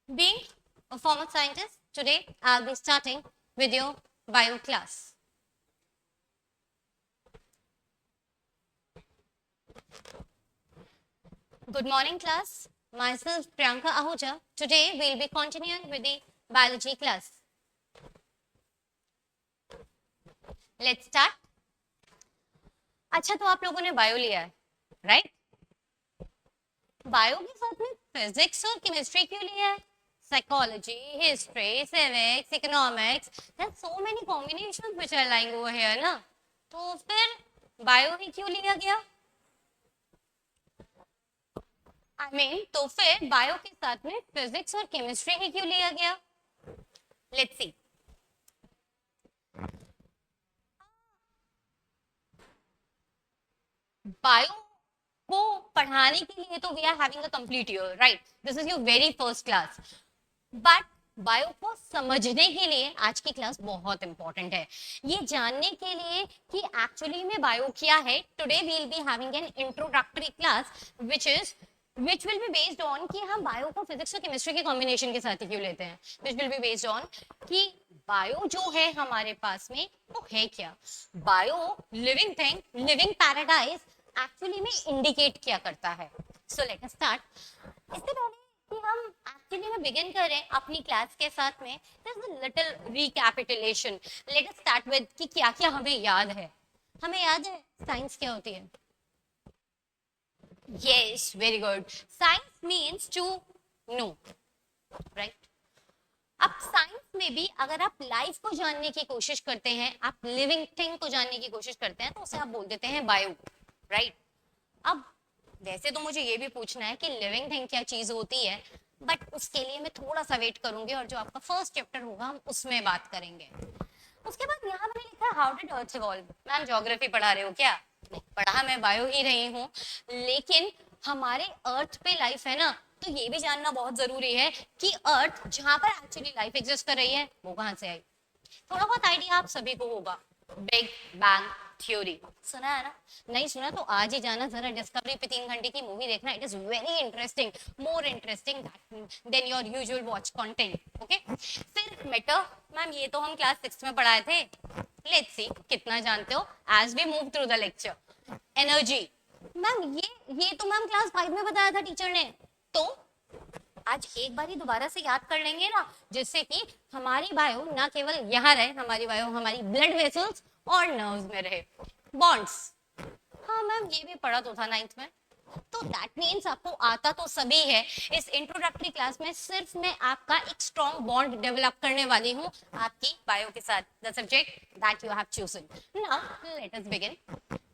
Being a former scientist, today I'll be starting with your bio class. Good morning, class. Myself, Priyanka Ahuja. Today we'll be continuing with the biology class. Let's start. अच्छा, तो आप लोगों ने bio लिया है, right? Bio के साथ में फिजिक्स और केमिस्ट्री क्यों लिया है? Psychology, history, civics, economics. There's so many combinations which are lying over here, ना? तो फिर बायो ही क्यों लिया गया? तो फिर बायो के साथ में फिजिक्स और केमिस्ट्री ही क्यों लिया गया? Let's see. बायो को पढ़ाने के लिए तो we are having a complete year, right? This is your very first class. But bio को समझने के लिए आज की क्लास बहुत इंपॉर्टेंट है. ये जानने के लिए कि एक्चुअली में बायो क्या है, today we will be having an introductory class which will be based on कि हम बायो को फिजिक्स और केमिस्ट्री के कॉम्बिनेशन के साथ ही क्यों लेते हैं. which will be based on कि बायो जो है हमारे पास में वो है क्या. Bio living thing, living paradise actually में इंडिकेट क्या करता है. So let us start. इससे पहले कि हम एक्चुअली में बिगिन करें अपनी क्लास के साथ में, there's a little recapitulation. Let us start with कि क्या क्या हमें याद है. हमें याद है साइंस क्या होती है? Yes, very good. Science means to know, right? अब साइंस में भी अगर आप लाइफ को जानने की कोशिश करते हैं, आप लिविंग थिंग को जानने की कोशिश करते हैं, तो उसे आप बोल देते हैं बायो, राइट? अब वैसे तो मुझे ये भी पूछना है कि लिविंग थिंग क्या चीज होती है, बट उसके लिए मैं थोड़ा सा वेट करूंगी और जो आपका फर्स्ट चैप्टर होगा हम उसमें बात करेंगे. उसके बाद यहाँ मैंने लिखा how did earth evolve. Ma'am geography पढ़ा रहे हो क्या? नहीं पढ़ा, मैं बायो ही रही हूँ. लेकिन हमारे अर्थ पे लाइफ है ना, तो ये भी जानना बहुत जरूरी है कि अर्थ जहां पर एक्चुअली लाइफ एग्जिस्ट कर रही है वो कहां से आई. थोड़ा बहुत आइडिया आप सभी को होगा. बिग बैंग थ्योरी सुना है ना? नहीं सुना तो आज ही जाना जरा डिस्कवरी पे 3 घंटे की मूवी देखना. It is very interesting, more interesting than your usual watch content. Okay, फिर मैटर. मैम ये तो हम क्लास 6 में पढ़ाए थे. लेट्स सी कितना जानते हो as we move through the lecture. Energy. Ma'am ये तो मैम क्लास 5 में बताया था टीचर ने. तो आज एक बार ही दोबारा से याद कर लेंगे ना, जिससे कि हमारी बायो ना केवल यहाँ रहे, हमारी बायो हमारी ब्लड वेसल्स और नर्व्स में रहे. बॉन्ड्स, हाँ मैम ये भी पढ़ा तो था 9th में. तो दैट मीन्स आपको आता तो सभी है. इस इंट्रोडक्टरी क्लास में सिर्फ मैं आपका एक स्ट्रॉन्ग बॉन्ड डेवलप करने वाली हूँ आपकी बायो के साथ, the subject that you have chosen. Now let us begin.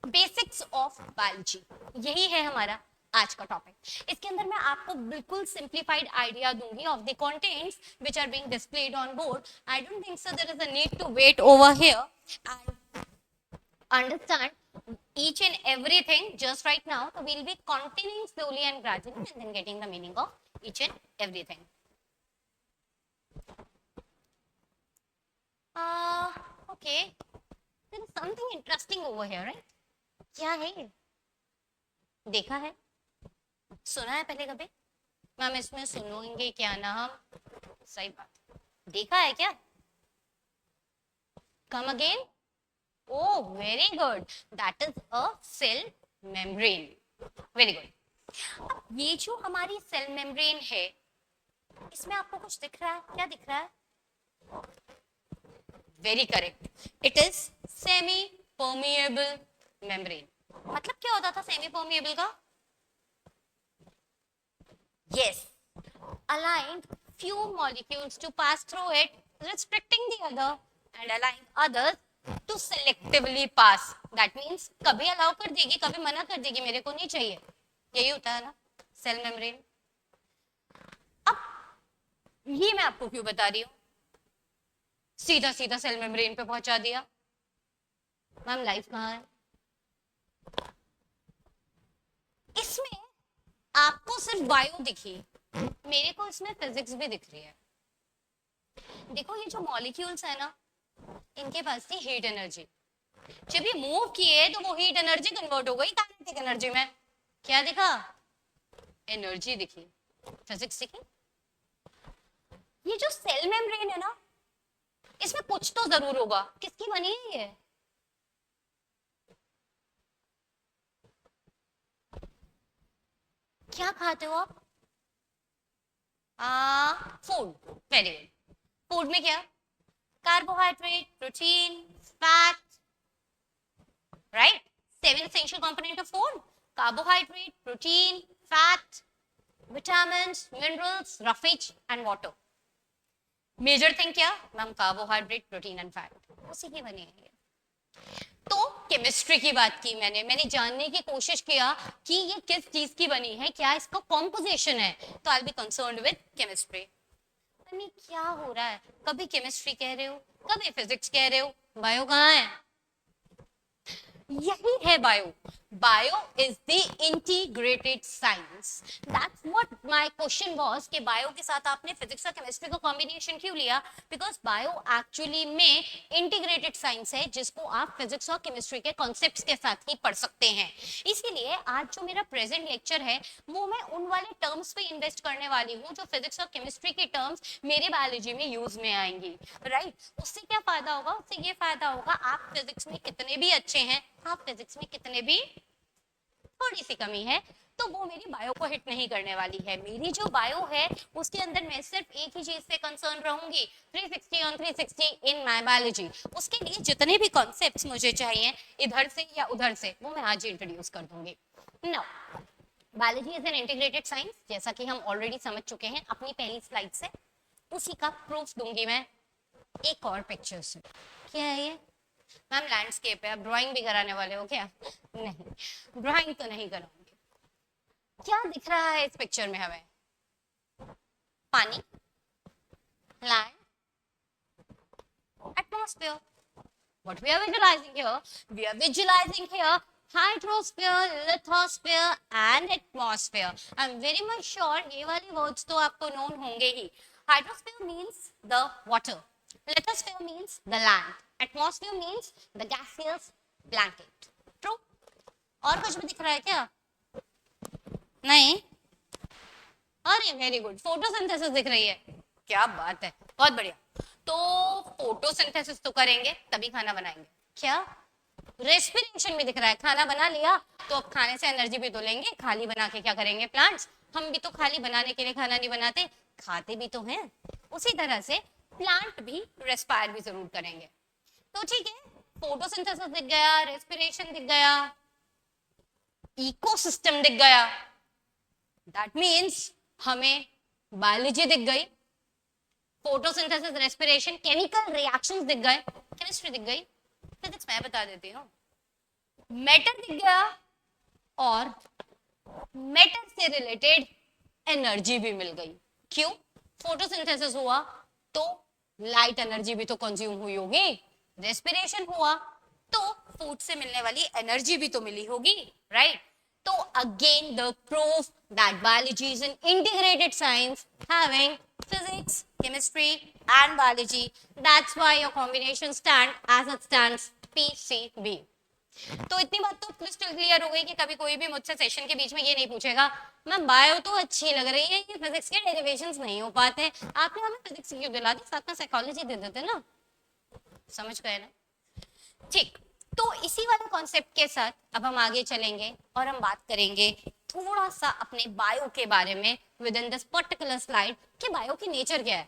Basics of biology, यही है हमारा आज का टॉपिक. इसके अंदर मैं आपको बिल्कुल सिंप्लीफाइड आइडिया दूंगी of the contents which are being displayed on board. I don't think so there is a need to wait over here and understand each and everything just right now. So we'll be continuing slowly and gradually and then getting the meaning of each and everything. Okay, there is something interesting over here, right? क्या है ये? देखा है, सुना है पहले कभी? Ma'am इसमें सुनोगे क्या ना हम? सही बात, देखा है क्या? Come again. Oh, very good. That is a cell membrane. Very good. अब ये जो हमारी सेल मेम्ब्रेन है, इसमें आपको कुछ दिख रहा है? क्या दिख रहा है? Very correct, it is semi permeable membrane. मतलब क्या होता था सेमी परमिएबल का? Yes, allowing few molecules to pass through it, restricting the other and allowing others to selectively pass. That means कभी अलाउ कर देगी, कभी मना कर देगी, मेरे को नहीं चाहिए. यही होता है ना सेल मेम्ब्रेन. अब ये मैं आपको क्यों बता रही हूँ? सीधा सीधा सेल मेम्ब्रेन पे पहुंचा दिया. मैम लाइफ कहाँ है? इसमें आपको सिर्फ बायो दिखी, मेरे को इसमें फिजिक्स भी दिख रही है. देखो ये जो मॉलिक्यूल्स है ना, इनके पास थी हीट एनर्जी. जब ये मूव किए तो वो हीट एनर्जी कन्वर्ट हो गई काइनेटिक एनर्जी में. क्या दिखा? एनर्जी दिखी, फिजिक्स दिखी. ये जो सेल मेम्ब्रेन है ना, इसमें कुछ तो जरूर होगा। किसकी बनी है ये? क्या खाते हो आप? Food, very good. फूड में क्या? Carbohydrate, protein, fat, right? 7 essential component of food: carbohydrate, protein, fat, vitamins, minerals, roughage and water. Major thing क्या ma'am? Carbohydrate, protein and fat, उसी की बनी है। तो केमिस्ट्री की बात की मैंने जानने की कोशिश किया कि ये किस चीज की बनी है, क्या इसका कॉम्पोजिशन है, तो आई बी कंसर्न्ड विद केमिस्ट्री। क्या हो रहा है, कभी केमिस्ट्री कह रहे हो, कभी फिजिक्स कह रहे हो, बायो कहाँ है? यही है bio. Bio is the integrated science. That's what my question was कि बायो के साथ आपने फिजिक्स और केमिस्ट्री का कॉम्बिनेशन क्यों लिया? बिकॉज बायो एक्चुअली में इंटीग्रेटेड साइंस है, जिसको आप फिजिक्स और केमिस्ट्री के कॉन्सेप्ट्स के साथ ही पढ़ सकते हैं। इसीलिए आज जो मेरा प्रेजेंट लेक्चर है वो मैं उन वाले टर्म्स पे इन्वेस्ट करने वाली हूँ जो फिजिक्स और केमिस्ट्री के टर्म्स मेरे बायोलॉजी में यूज में आएंगी, राइट? उससे क्या फायदा होगा? उससे ये फायदा होगा, आप फिजिक्स में कितने भी अच्छे हैं, आप फिजिक्स में कितने भी थोड़ी सी कमी है, तो वो मेरी बायो को हिट नहीं करने वाली है। मेरी जो बायो है उसके अंदर मैं सिर्फ एक ही चीज से कंसर्न रहूंगी, 360 ऑन 360 इन माय बायोलॉजी। उसके लिए जितने भी कॉन्सेप्ट्स मुझे चाहिए इधर से या उधर से, वो मैं आज ही इंट्रोड्यूस कर दूंगी। Now biology is an integrated science, जैसा कि हम ऑलरेडी समझ चुके हैं अपनी पहली स्लाइड से। उसी का प्रूफ दूंगी मैं एक और पिक्चर से। क्या है ये? मैम लैंडस्केप है, आप ड्राइंग भी कराने वाले हो क्या? नहीं, ड्राइंग तो नहीं कराऊंगी। क्या दिख रहा है इस पिक्चर में हमें? पानी, land, atmosphere. What we are visualizing here? We are visualizing here hydrosphere, lithosphere and atmosphere. I'm very much sure ये वाले words तो आपको known होंगे ही। Hydrosphere means the water. Lithosphere means the land. Atmosphere means the gaseous blanket. True? और कुछ भी दिख रहा है क्या? नहीं? अरे वेरी गुड, फोटोसिंथेसिस दिख रही है, क्या बात है, बहुत बढ़िया। तो फोटोसिंथेसिस तो करेंगे तभी खाना बनाएंगे। क्या? रेस्पिरेशन भी दिख रहा है, खाना बना लिया तो अब खाने से एनर्जी भी तो लेंगे, खाली बना के क्या करेंगे प्लांट्स? हम भी तो खाली बनाने के लिए खाना नहीं बनाते, खाते भी तो हैं। उसी तरह से प्लांट भी रेस्पायर भी जरूर करेंगे। तो ठीक है, फोटोसिंथेसिस दिख गया, रेस्पिरेशन दिख गया, इकोसिस्टम दिख गया, दैट मीन्स हमें बायोलॉजी दिख गई, फोटोसिंथेसिस, रेस्पिरेशन, केमिकल रिएक्शंस दिख गए, केमिस्ट्री दिख गई, फिजिक्स मैं बता देती हूँ, मैटर दिख गया और मैटर से रिलेटेड एनर्जी भी मिल गई। क्यों? फोटोसिंथेसिस हुआ तो लाइट एनर्जी भी तो कंज्यूम हुई होगी, रेस्पिरेशन हुआ तो फूड से मिलने वाली एनर्जी भी तो मिली होगी, right? So again the proof that biology is an integrated science having physics, chemistry and biology. That's why your combination stand as it stands PCB. तो इतनी बात तो क्रिस्टल क्लियर हो गई कि कभी कोई भी मुझसे सेशन के बीच में ये नहीं पूछेगा मैम बायो तो अच्छी लग रही है, ये फिजिक्स के डेरिवेशंस नहीं हो पाते, आपने हमें फिजिक्स क्यों दिला दी, साथ में साइकोलॉजी दे देते ना। समझ गए ना? ठीक, तो इसी वाले कॉन्सेप्ट के साथ अब हम आगे चलेंगे और हम बात करेंगे थोड़ा सा अपने बायो के बारे में with in this particular slide कि बायो की नेचर क्या है।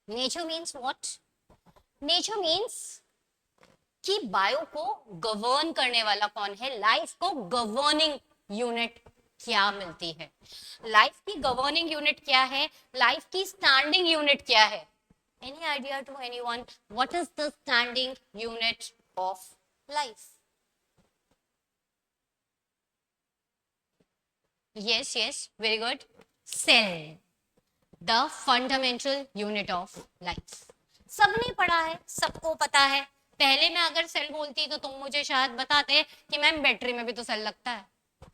Nature means what? Nature means कि बायो को गवर्न करने वाला कौन है, लाइफ को गवर्निंग यूनिट क्या मिलती है, लाइफ की गवर्निंग यूनिट क्या है, लाइफ की स्टैंडिंग यूनिट क्या है। Any idea to anyone what is the standing unit of life? Yes, yes, very good. Cell, the fundamental unit of life. सबने पढ़ा है, सबको पता है। पहले मैं अगर सेल बोलती तो तुम मुझे शायद बताते कि मैम बैटरी में भी तो सेल लगता है,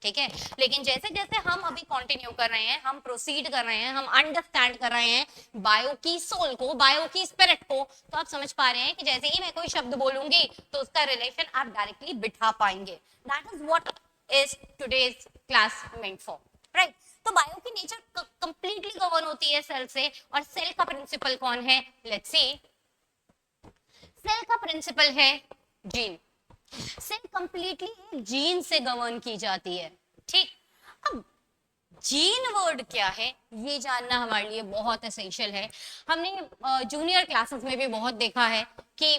ठीक है? लेकिन जैसे जैसे हम अभी कंटिन्यू कर रहे हैं, हम प्रोसीड कर रहे हैं, हम अंडरस्टैंड कर रहे हैं बायो की सोल को, बायो की स्पिरिट को, तो आप समझ पा रहे हैं कि जैसे ही मैं कोई शब्द बोलूंगी तो उसका रिलेशन आप डायरेक्टली बिठा पाएंगे। That is what is today's class meant for, right? तो बायो की नेचर कंप्लीटली गवर्न होती है सेल से, और सेल का प्रिंसिपल कौन है? लेट्स सी, सेल का प्रिंसिपल है जीन। सेल कंप्लीटली जीन से गवर्न की जाती है, ठीक। अब जीन वर्ड क्या है ये जानना हमारे लिए बहुत एसेंशियल है। हमने जूनियर क्लासेस में भी बहुत देखा है कि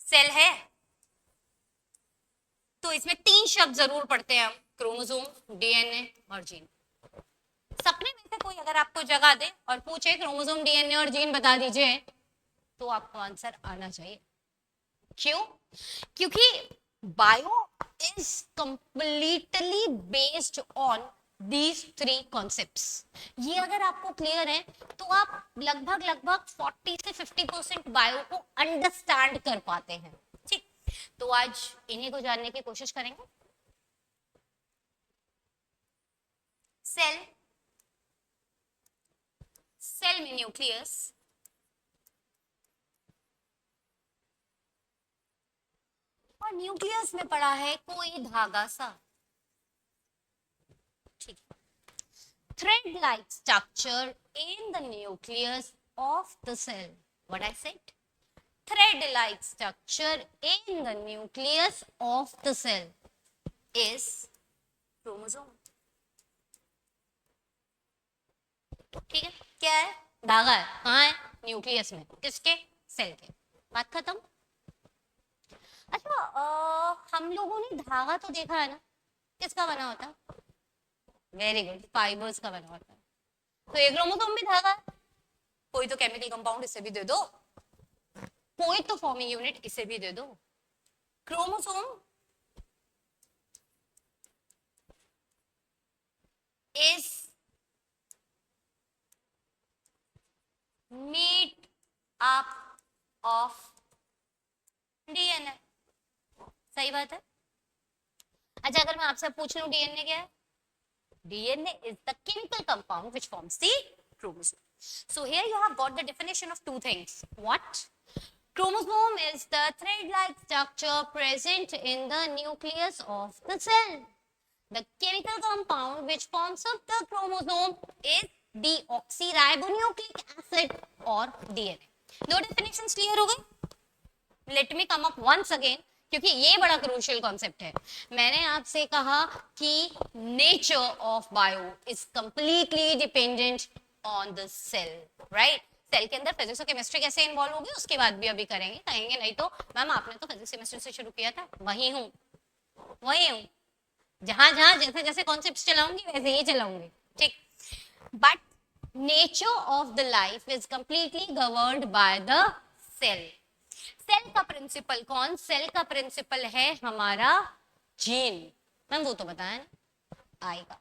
सेल है तो इसमें 3 शब्द जरूर पढ़ते हैं हम, क्रोमोसोम, डीएनए और जीन। सपने में से कोई अगर आपको जगा दे और पूछे क्रोमोसोम, डीएनए और जीन बता दीजिए, तो आपको आंसर आना चाहिए। क्यों? क्योंकि bio is completely based on these 3 concepts. ये अगर आपको क्लियर है तो आप लगभग 40 से 50% बायो को अंडरस्टैंड कर पाते हैं, ठीक। तो आज इन्हीं को जानने की कोशिश करेंगे। सेल, सेल में न्यूक्लियस, और न्यूक्लियस में पड़ा है कोई धागा सा, ठीक। Thread like structure in the nucleus of the cell, what I said, thread like structure in the nucleus of the cell is chromosome, ठीक है। क्या है? धागा है। कहाँ है? न्यूक्लियस में। किसके? सेल के। बात खत्म। अच्छा, हम लोगों ने धागा तो देखा है ना, किसका बना होता है? वेरी गुड, फाइबर्स का बना होता है। तो ये क्रोमोसोम भी धागा है। कोई तो केमिकल कंपाउंड इसे भी दे दो, कोई तो फॉर्मिंग यूनिट इसे भी दे दो। Chromosome is made up of DNA, सही बात है। अच्छा, अगर मैं आपसे पूछ लूं डीएनए क्या है? DNA is the chemical compound which forms the chromosome. So here you have got the definition of 2 things. What? Chromosome is the thread-like structure present in the nucleus of the cell. The chemical compound which forms up the chromosome is deoxyribonucleic acid or DNA. दो definitions clear हो गई? Let me come up once again, क्योंकि ये बड़ा crucial concept है। मैंने आपसे कहा कि nature of bio is completely dependent on the cell, right. Cell के अंदर फिजिक्स और केमिस्ट्री कैसे इन्वॉल्व होगी उसके बाद भी अभी करेंगे, कहेंगे नहीं तो मैम आपने तो फिजिक्स केमिस्ट्री से शुरू किया था। वही हूँ जहां जहां जैसे जैसे कॉन्सेप्ट्स चलाऊंगी वैसे ही चलाऊंगी, ठीक। But nature of the life is completely governed by the cell. Cell का प्रिंसिपल कौन? सेल का प्रिंसिपल है हमारा जीन। मैम वो तो बताया ना, आएगा।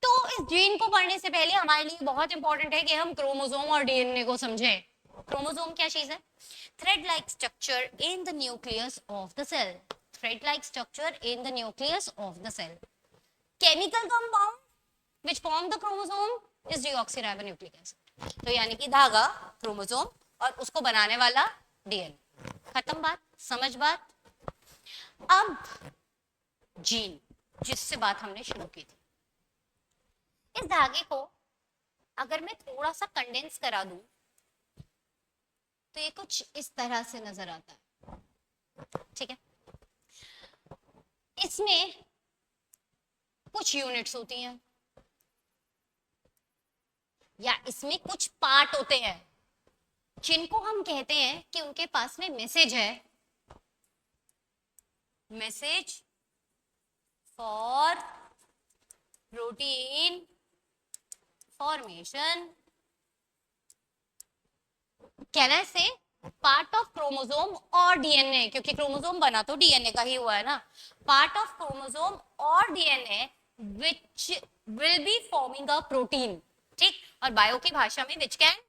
तो इस जीन को पढ़ने से पहले हमारे लिए बहुत इंपॉर्टेंट है कि हम क्रोमोसोम और डीएनए को समझें। क्रोमोसोम क्या चीज है? Thread like structure in the nucleus of the cell. Thread like structure in the nucleus of the cell. Chemical compound which form the chromosome is deoxyribonucleic acid. तो यानी कि धागा, क्रोमोसोम और उसको बनाने वाला डीएनए। खत्म बात, समझ बात। अब जीन, जिससे बात हमने शुरू की थी, इस धागे को अगर मैं थोड़ा सा कंडेंस करा दूं तो ये कुछ इस तरह से नजर आता है, ठीक है। इसमें कुछ यूनिट्स होती हैं या इसमें कुछ पार्ट होते हैं जिनको हम कहते हैं कि उनके पास में मैसेज है, मैसेज फॉर प्रोटीन फॉर्मेशन। कहना से पार्ट ऑफ क्रोमोसोम और डीएनए, क्योंकि क्रोमोसोम बना तो डीएनए का ही हुआ है ना। पार्ट ऑफ क्रोमोसोम और DNA which will be forming a protein, ठीक। और बायो की भाषा में विच कैन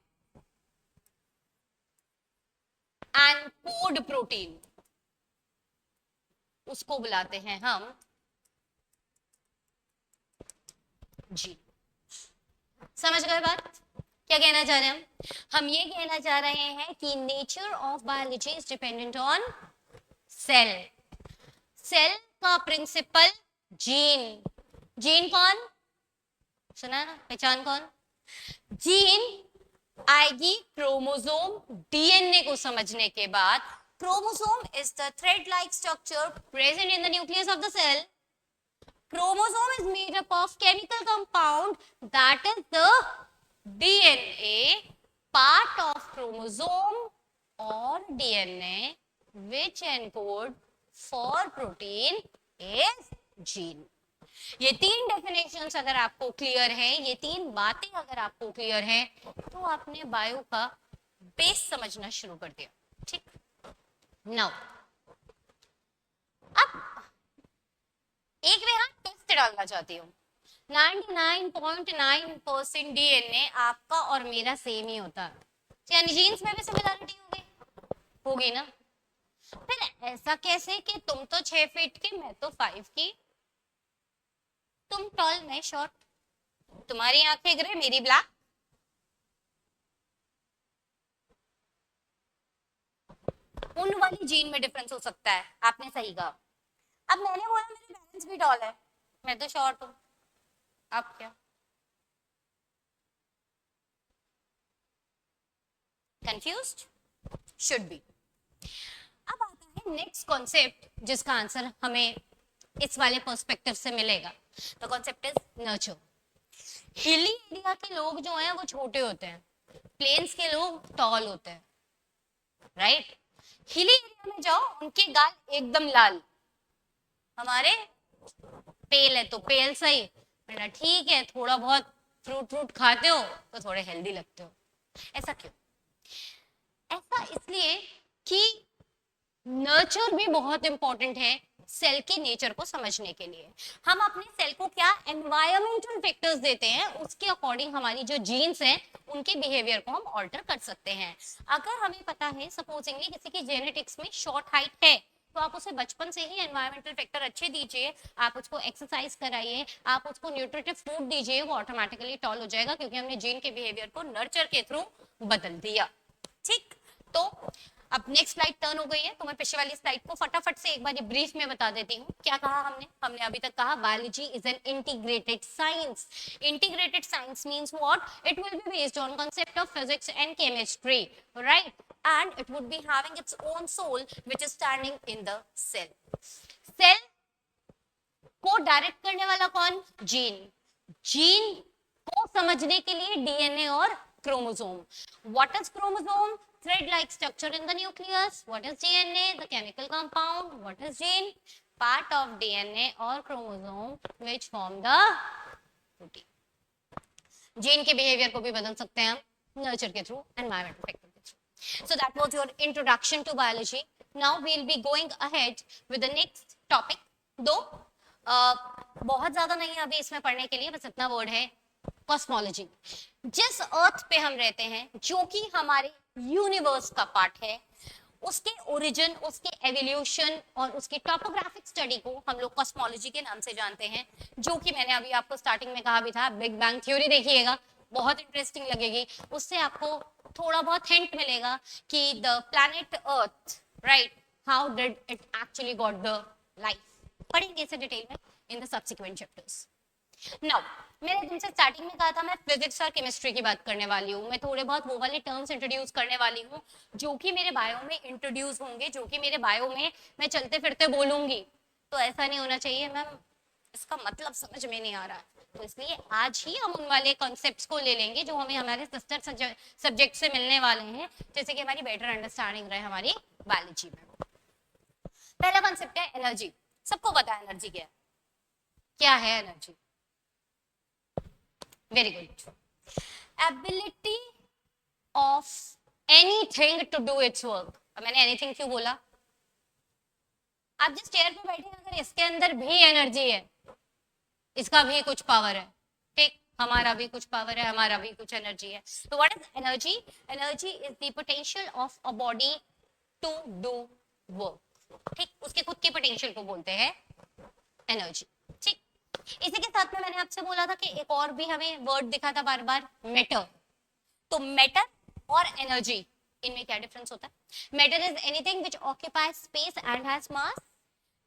एनकोड प्रोटीन, उसको बुलाते हैं हम जी। समझ गए बात? क्या कहना चाह रहे हैं हम ये कहना चाह रहे हैं कि nature of biology is dependent on cell. Cell का प्रिंसिपल जीन। जीन कौन? सुना ना, पहचान कौन? जीन आएगी क्रोमोसोम डीएनए को समझने के बाद. Chromosome is the thread like structure present in the nucleus of the cell. Chromosome is made up of chemical compound that is the DNA. Part of chromosome or DNA which encode for protein is gene. ये तीन definitions अगर आपको clear है, ये तीन बातें अगर आपको क्लियर है, तो आपने बायो का बेस समझना शुरू कर दिया. ठीक. नाउ अब एक मैं यहाँ टेस्ट डालना चाहती हूँ. 99.9% डीएनए आपका और मेरा सेम ही होता है, यानी जीन्स में भी सिमिलरिटी होगी ना. फिर ऐसा कैसे कि तुम तो 6 फीट की, मैं तो 5 की, तुम टॉल मैं शॉर्ट, तुम्हारी आंखें ग्रे मेरी ब्लैक. उन वाली जीन में डिफरेंस हो सकता है, आपने सही कहा. अब मैंने बोला मेरे पेरेंट्स भी टॉल है, मैं तो शॉर्ट हूं, अब क्या? कंफ्यूज्ड? Should be. अब आता है नेक्स्ट कॉन्सेप्ट जिसका आंसर हमें इस वाले पर्सपेक्टिव से मिलेगा. The concept is nurture. Hilly area के लोग जो हैं वो छोटे होते हैं, प्लेन्स के लोग टॉल होते हैं, राइट? हिली एरिया में जाओ, उनके गाल एकदम लाल, हमारे पेल है तो पेल सही, बेटा ठीक है, थोड़ा बहुत फ्रूट खाते हो तो थोड़े हेल्दी लगते हो. ऐसा क्यों? ऐसा इसलिए कि नर्चर भी बहुत इंपॉर्टेंट है सेल के नेचर को समझने के लिए. हम अपने सेल को क्या एनवायरमेंटल फैक्टर्स देते हैं, उसके अकॉर्डिंग हमारी जो जीन्स हैं उनके बिहेवियर को हम ऑल्टर कर सकते हैं. अगर हमें पता है सपोजिंगली किसी की जेनेटिक्स में शॉर्ट हाइट है, तो आप उसे बचपन से ही एनवायरमेंटल फैक्टर अच्छे दीजिए, आप उसको एक्सरसाइज कराइए, आप उसको न्यूट्रिटिव फूड दीजिए, वो ऑटोमेटिकली टॉल हो जाएगा, क्योंकि हमने जीन के बिहेवियर को नर्चर के थ्रू बदल दिया. ठीक. तो अब नेक्स्ट स्लाइड टर्न हो गई है, तो मैं पिछले वाली स्लाइड को फटाफट से एक बार ब्रीफ में बता देती हूँ. क्या कहा हमने अभी तक कहा biology is an integrated science. Integrated science means what? It will be based on concept of physics and chemistry, right? and it would be having its own soul which is standing in the cell. Cell को direct करने वाला कौन? Gene. Gene को समझने के लिए DNA और chromosome. What is chromosome? Thread-like structure in the nucleus. What is DNA? The chemical compound. What is gene? Part of DNA or chromosome which form the protein. Gene के behaviour को भी बदल सकते हैं हम नर्चर के through, environmental factor के through. So that was your introduction to biology. Now we'll be going ahead with the next topic. दो बहुत ज्यादा नहीं है अभी इसमें पढ़ने के लिए, बस इतना वर्ड है, कॉस्मोलॉजी. जिस अर्थ पे हम रहते हैं, जो कि हमारे यूनिवर्स का पार्ट है, उसके ओरिजिन, उसके एवोल्यूशन और उसकी टॉपोग्राफिक स्टडी को हम लोग कॉस्मोलॉजी के नाम से जानते हैं, जो कि मैंने अभी आपको स्टार्टिंग में कहा भी था. बिग बैंग थ्योरी देखिएगा, बहुत इंटरेस्टिंग लगेगी. उससे आपको थोड़ा बहुत हिंट मिलेगा कि the planet earth, right, how did it actually got the life. पढ़ेंगे इसे डिटेल में in the subsequent chapters. Now मैंने तुमसे स्टार्टिंग में कहा था मैं फिजिक्स और केमिस्ट्री की बात करने वाली हूँ. मैं थोड़े बहुत वो वाले टर्म्स इंट्रोड्यूस करने वाली हूँ जो कि मेरे बायो में इंट्रोड्यूस होंगे, जो कि मेरे बायो में मैं चलते फिरते बोलूंगी. तो ऐसा नहीं होना चाहिए मैम इसका मतलब समझ में नहीं आ रहा, तो इसलिए आज ही हम उन वाले कॉन्सेप्ट्स को ले लेंगे जो हमें हमारे सिस्टर सब्जेक्ट से मिलने वाले हैं, जैसे कि हमारी बेटर अंडरस्टैंडिंग रहे हमारी बायोलॉजी में. पहला कॉन्सेप्ट है एनर्जी. सबको पता है एनर्जी क्या है energy? Very good. Ability of anything to do its work. मैंने एनीथिंग क्यों बोला? आप जिस चेयर पे बैठे हैं, अगर इसके अंदर भी एनर्जी है, इसका भी कुछ पावर है, ठीक, हमारा भी कुछ पावर है, हमारा भी कुछ एनर्जी है. तो what is energy? Energy is the potential of a body to do work. ठीक, उसके खुद के पोटेंशियल को बोलते हैं एनर्जी. ठीक, इसी के साथ में मैंने आपसे बोला था कि एक और भी हमें वर्ड दिखा था बार बार, मैटर. तो मैटर और एनर्जी, इनमें क्या डिफरेंस होता है? Matter is anything which occupies space and has mass.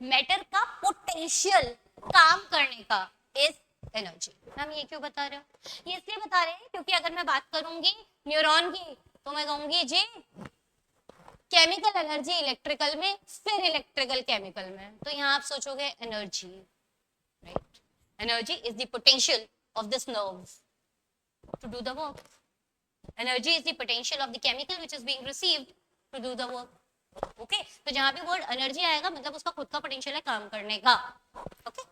Matter का पोटेंशियल काम करने का इज एनर्जी। हम ये क्यों बता रहे हो? ये इसलिए बता रहे हैं क्योंकि अगर मैं बात करूंगी न्यूरॉन की तो मैं कहूंगी जी केमिकल एनर्जी इलेक्ट्रिकल में, फिर इलेक्ट्रिकल केमिकल में, तो यहाँ आप सोचोगे energy, right? Energy is the potential of this nerve to do the work. Energy is the potential of the chemical which is being received to do the work. Okay, तो जहां पे word energy आएगा मतलब उसका खुद का potential है काम करने का. ओके,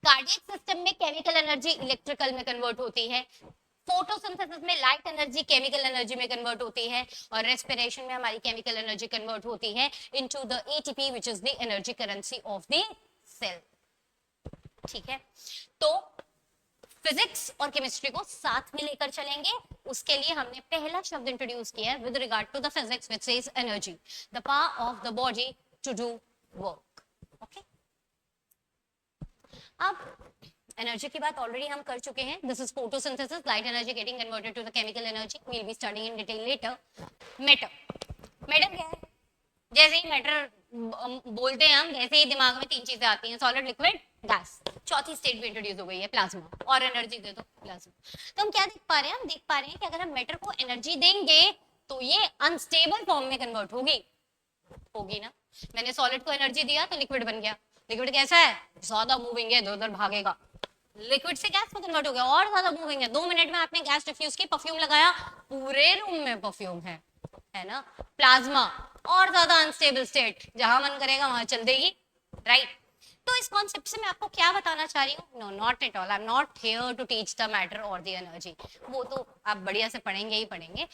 कार्डियक सिस्टम में केमिकल एनर्जी इलेक्ट्रिकल में कन्वर्ट होती है, फोटोसिंथेसिस में लाइट एनर्जी केमिकल एनर्जी में कन्वर्ट होती है, और रेस्पिरेशन में हमारी केमिकल एनर्जी कन्वर्ट होती है into the ATP which is the energy currency of the cell. ठीक है, तो फिजिक्स और केमिस्ट्री को साथ में लेकर चलेंगे. उसके लिए हमने पहला शब्द इंट्रोड्यूस किया है with regard to the physics which says energy, the power of the body to do work. Okay, अब एनर्जी की बात ऑलरेडी हम कर चुके हैं. This is photosynthesis, light energy getting converted to the chemical energy. We will be studying in detail later. Matter, matter क्या है? जैसे ही मैटर बोलते हैं हम, जैसे ही दिमाग में तीन चीजें आती हैं, सॉलिड, लिक्विड, गैस. चौथी स्टेट भी इंट्रोड्यूस हो गई है, प्लाज्मा. और एनर्जी दे दो, प्लाज्मा. तो हम क्या देख पा रहे हैं? हम देख पा रहे हैं कि अगर हम मैटर को एनर्जी देंगे तो ये अनस्टेबल फॉर्म में कन्वर्ट होगी ना. मैंने सॉलिड को एनर्जी दिया तो लिक्विड बन गया. लिक्विड कैसा है? ज्यादा मूविंग है, इधर उधर भागेगा. लिक्विड से गैस में कन्वर्ट हो गया, और ज्यादा मूविंग है. 2 मिनट में आपने गैस डिफ्यूज की, परफ्यूम लगाया, पूरे रूम में परफ्यूम है ना. प्लाज्मा और ज्यादा अनस्टेबल स्टेट, जहां मन करेगा वहां चल देगी, राइट? तो इस कॉन्सेप्ट से मैं आपको क्या बताना चाह रही हूँ? No, not at all. I am not here to teach the matter और द एनर्जी. वो तो आप बढ़िया से पढ़ेंगे ही पढ़ेंगे.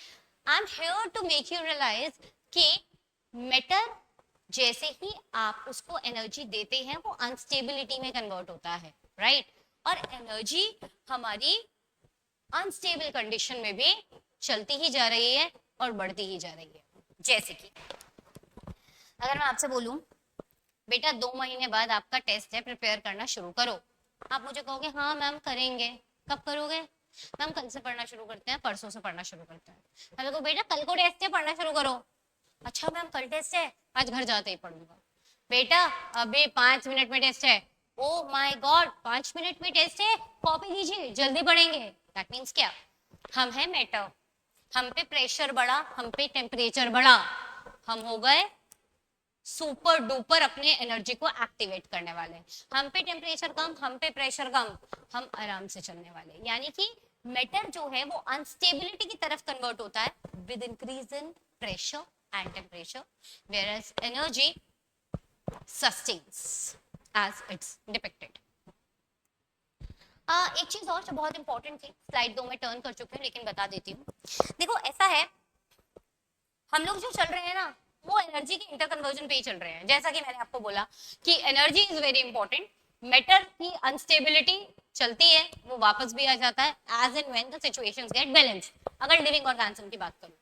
I am here to make you realise कि मैटर जैसे ही आप उसको एनर्जी देते हैं वो अनस्टेबिलिटी में कन्वर्ट होता है, राइट? और एनर्जी हमारी अनस्टेबल कंडीशन में भी चलती ही जा रही है और बढ़ती ही जा रही है. जैसे कि अगर मैं आपसे बोलूं बेटा 2 महीने बाद आपका टेस्ट है, प्रिपेयर करना शुरू करो, आप मुझे कहोगे हाँ मैम करेंगे. कब करोगे? मैम कल से पढ़ना शुरू करते हैं, परसों से पढ़ना शुरू करते हैं. मैं देखो बेटा कल को टेस्ट है, पढ़ना शुरू करो. अच्छा मैम कल टेस्ट है, आज घर जाते ही पढ़ूंगा. बेटा अभी 5 मिनट में टेस्ट है. ओ माय गॉड, 5 मिनट में टेस्ट है, कॉपी लीजिए, जल्दी पढ़ेंगे. दैट मीन्स क्या? हम है मैटर, हम पे प्रेशर बढ़ा, हम पे टेम्परेचर बढ़ा, हम हो गए सुपर डुपर अपने एनर्जी को एक्टिवेट करने वाले. हम पे टेम्परेचर कम, हम पे प्रेशर कम, हम आराम से चलने वाले. यानी कि मैटर जो है वो अनस्टेबिलिटी की तरफ कन्वर्ट होता है with increase in pressure and temperature, whereas energy sustains as it's depicted. एक चीज और जो बहुत इंपॉर्टेंट थी, स्लाइड 2 में टर्न कर चुके हैं लेकिन बता देती हूँ. देखो ऐसा है, हम लोग जो चल रहे हैं ना वो एनर्जी के इंटरकन्वर्जन पे ही चल रहे हैं. जैसा कि मैंने आपको बोला कि energy is very important. Matter की अनस्टेबिलिटी चलती है, वो वापस भी आ जाता है as and when the situations get balance, अगर लिविंग ऑर्गेनिज्म की बात करूं.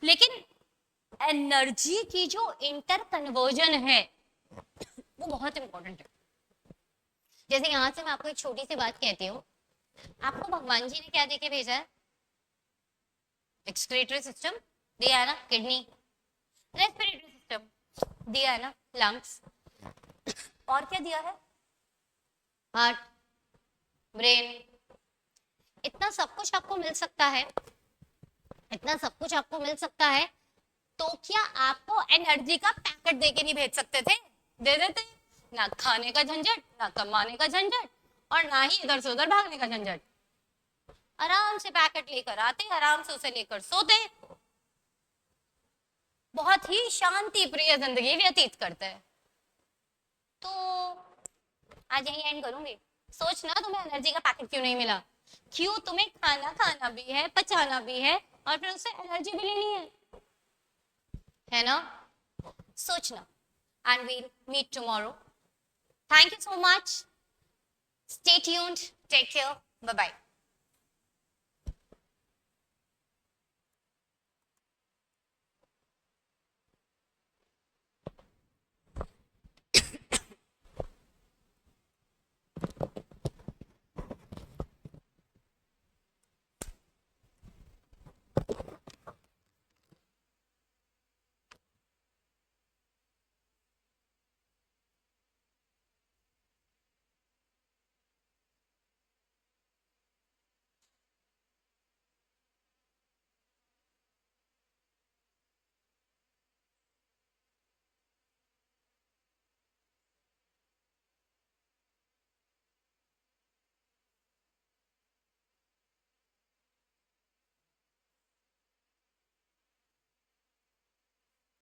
लेकिन एनर्जी की जो इंटरकन्वर्जन है वो बहुत इंपॉर्टेंट है. जैसे यहां से मैं आपको एक छोटी सी बात कहती हूँ, आपको भगवान जी ने क्या देके भेजा है? एक्सक्रीटरी सिस्टम दिया है ना, किडनी. रेस्पिरेटरी सिस्टम दिया है ना, लंग्स. और क्या दिया है? Heart, brain. इतना सब कुछ आपको मिल सकता है, इतना सब कुछ आपको मिल सकता है, तो क्या आपको एनर्जी का पैकेट देके नहीं भेज सकते थे? दे देते. ना खाने का झंझट, ना कमाने का झंझट, और ना ही इधर से उधर भागने का झंझट. आराम से पैकेट लेकर आते, आराम से उसे लेकर सोते, बहुत ही शांति प्रिय जिंदगी व्यतीत करते हैं. तो आज यही एंड करूंगी. सोचना तुम्हें एनर्जी का पैकेट क्यों नहीं मिला, क्यों तुम्हें खाना खाना भी है, पचाना भी है, और फिर उससे एनर्जी भी लेनी है ना? सोचना. And we'll meet tomorrow. Thank you so much. Stay tuned. Take care. Bye-bye.